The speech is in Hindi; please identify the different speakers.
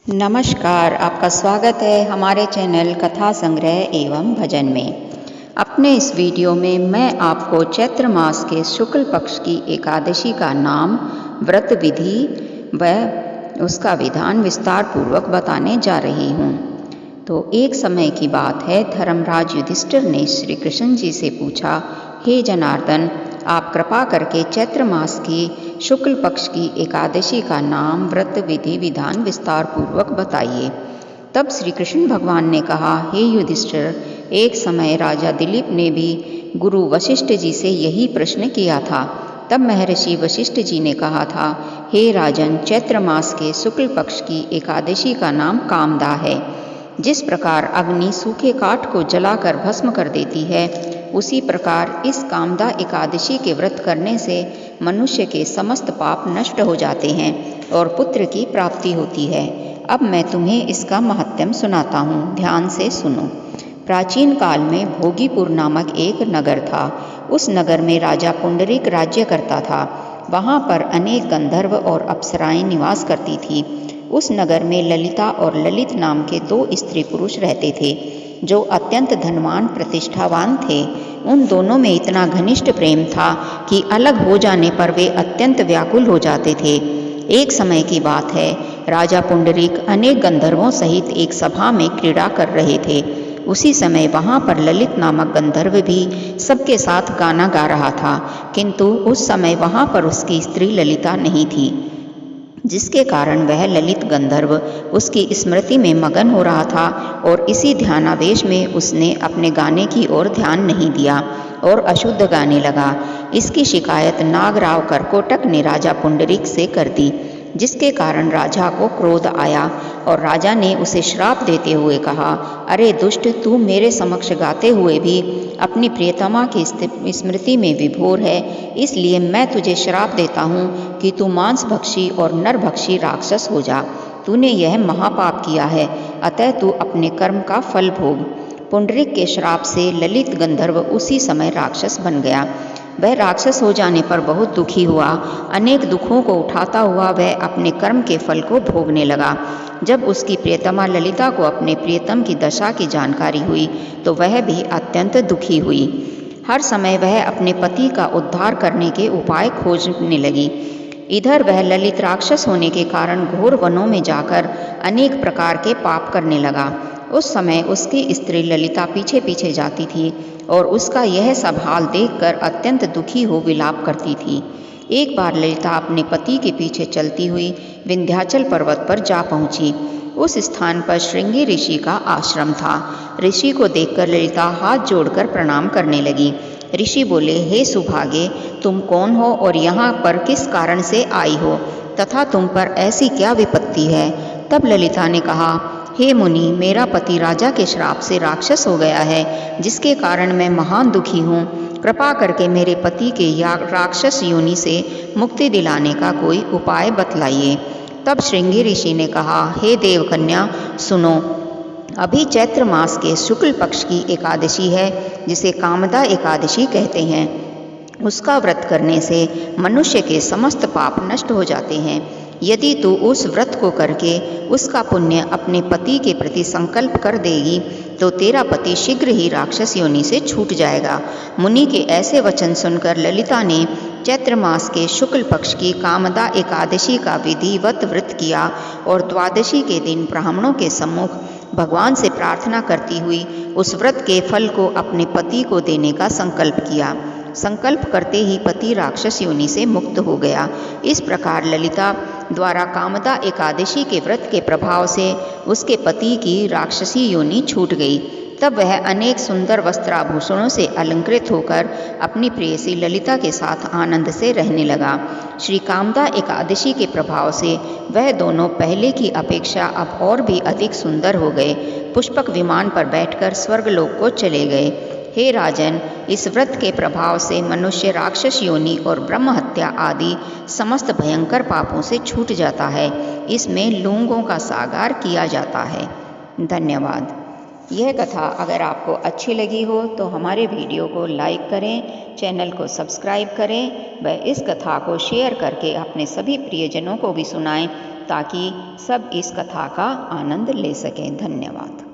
Speaker 1: नमस्कार, आपका स्वागत है हमारे चैनल कथा संग्रह एवं भजन में। अपने इस वीडियो में मैं आपको चैत्र मास के शुक्ल पक्ष की एकादशी का नाम, व्रत विधि व उसका विधान विस्तार पूर्वक बताने जा रही हूँ। तो एक समय की बात है, धर्मराज युधिष्ठिर ने श्री कृष्ण जी से पूछा, हे जनार्दन, आप कृपा करके चैत्र मास की शुक्ल पक्ष की एकादशी का नाम, व्रत विधि विधान विस्तार पूर्वक बताइए। तब श्री कृष्ण भगवान ने कहा, हे युधिष्ठिर, एक समय राजा दिलीप ने भी गुरु वशिष्ठ जी से यही प्रश्न किया था। तब महर्षि वशिष्ठ जी ने कहा था, हे राजन, चैत्र मास के शुक्ल पक्ष की एकादशी का नाम कामदा है। जिस प्रकार अग्नि सूखे काठ को जलाकर भस्म कर देती है, उसी प्रकार इस कामदा एकादशी के व्रत करने से मनुष्य के समस्त पाप नष्ट हो जाते हैं और पुत्र की प्राप्ति होती है। अब मैं तुम्हें इसका महत्म सुनाता हूँ, ध्यान से सुनो। प्राचीन काल में भोगीपुर नामक एक नगर था। उस नगर में राजा पुंडरीक राज्य करता था। वहाँ पर अनेक गंधर्व और अप्सराएं निवास करती थी। उस नगर में ललिता और ललित नाम के दो स्त्री पुरुष रहते थे, जो अत्यंत धनवान प्रतिष्ठावान थे। उन दोनों में इतना घनिष्ठ प्रेम था कि अलग हो जाने पर वे अत्यंत व्याकुल हो जाते थे। एक समय की बात है, राजा पुंडरीक अनेक गंधर्वों सहित एक सभा में क्रीड़ा कर रहे थे। उसी समय वहाँ पर ललित नामक गंधर्व भी सबके साथ गाना गा रहा था, किंतु उस समय वहाँ पर उसकी स्त्री ललिता नहीं थी, जिसके कारण वह ललित गंधर्व उसकी स्मृति में मगन हो रहा था और इसी ध्यानावेश में उसने अपने गाने की ओर ध्यान नहीं दिया और अशुद्ध गाने लगा। इसकी शिकायत नागराव करकोटक ने राजा पुंडरीक से कर दी, जिसके कारण राजा को क्रोध आया और राजा ने उसे श्राप देते हुए कहा, अरे दुष्ट, तू मेरे समक्ष गाते हुए भी अपनी प्रियतमा की स्मृति में विभोर है, इसलिए मैं तुझे श्राप देता हूँ कि तू मांसभक्षी और नरभक्षी राक्षस हो जा। तूने यह महापाप किया है, अतः तू अपने कर्म का फल भोग। पुंडरीक के श्राप से ललित गंधर्व उसी समय राक्षस बन गया। वह राक्षस हो जाने पर बहुत दुखी हुआ। अनेक दुखों को उठाता हुआ वह अपने कर्म के फल को भोगने लगा। जब उसकी प्रियतमा ललिता को अपने प्रियतम की दशा की जानकारी हुई, तो वह भी अत्यंत दुखी हुई। हर समय वह अपने पति का उद्धार करने के उपाय खोजने लगी। इधर वह ललित राक्षस होने के कारण घोर वनों में जाकर अनेक प्रकार के पाप करने लगा। उस समय उसकी स्त्री ललिता पीछे पीछे जाती थी और उसका यह सब हाल देखकर अत्यंत दुखी हो विलाप करती थी। एक बार ललिता अपने पति के पीछे चलती हुई विंध्याचल पर्वत पर जा पहुंची। उस स्थान पर श्रृंगी ऋषि का आश्रम था। ऋषि को देखकर ललिता हाथ जोड़कर प्रणाम करने लगी। ऋषि बोले, हे सुभागे, तुम कौन हो और यहाँ पर किस कारण से आई हो तथा तुम पर ऐसी क्या विपत्ति है? तब ललिता ने कहा, हे मुनि, मेरा पति राजा के श्राप से राक्षस हो गया है, जिसके कारण मैं महान दुखी हूँ। कृपा करके मेरे पति के या राक्षस योनि से मुक्ति दिलाने का कोई उपाय बतलाइए। तब श्रृंगी ऋषि ने कहा, हे देवकन्या, सुनो। अभी चैत्र मास के शुक्ल पक्ष की एकादशी है, जिसे कामदा एकादशी कहते हैं। उसका व्रत करने से मनुष्य के समस्त पाप नष्ट हो जाते हैं। यदि तू उस व्रत को करके उसका पुण्य अपने पति के प्रति संकल्प कर देगी, तो तेरा पति शीघ्र ही राक्षस योनि से छूट जाएगा। मुनि के ऐसे वचन सुनकर ललिता ने चैत्र मास के शुक्ल पक्ष की कामदा एकादशी का विधिवत व्रत किया और द्वादशी के दिन ब्राह्मणों के सम्मुख भगवान से प्रार्थना करती हुई उस व्रत के फल को अपने पति को देने का संकल्प किया। संकल्प करते ही पति राक्षस योनि से मुक्त हो गया। इस प्रकार ललिता द्वारा कामदा एकादशी के व्रत के प्रभाव से उसके पति की राक्षसी योनि छूट गई। तब वह अनेक सुंदर वस्त्राभूषणों से अलंकृत होकर अपनी प्रेयसी ललिता के साथ आनंद से रहने लगा। श्री कामदा एकादशी के प्रभाव से वह दोनों पहले की अपेक्षा अब और भी अधिक सुंदर हो गए। पुष्पक विमान पर बैठकर स्वर्गलोक को चले गए। हे राजन, इस व्रत के प्रभाव से मनुष्य राक्षस योनि और ब्रह्म हत्या आदि समस्त भयंकर पापों से छूट जाता है। इसमें लूंगों का सागार किया जाता है। धन्यवाद। यह कथा अगर आपको अच्छी लगी हो तो हमारे वीडियो को लाइक करें, चैनल को सब्सक्राइब करें व इस कथा को शेयर करके अपने सभी प्रियजनों को भी सुनाएं, ताकि सब इस कथा का आनंद ले सकें। धन्यवाद।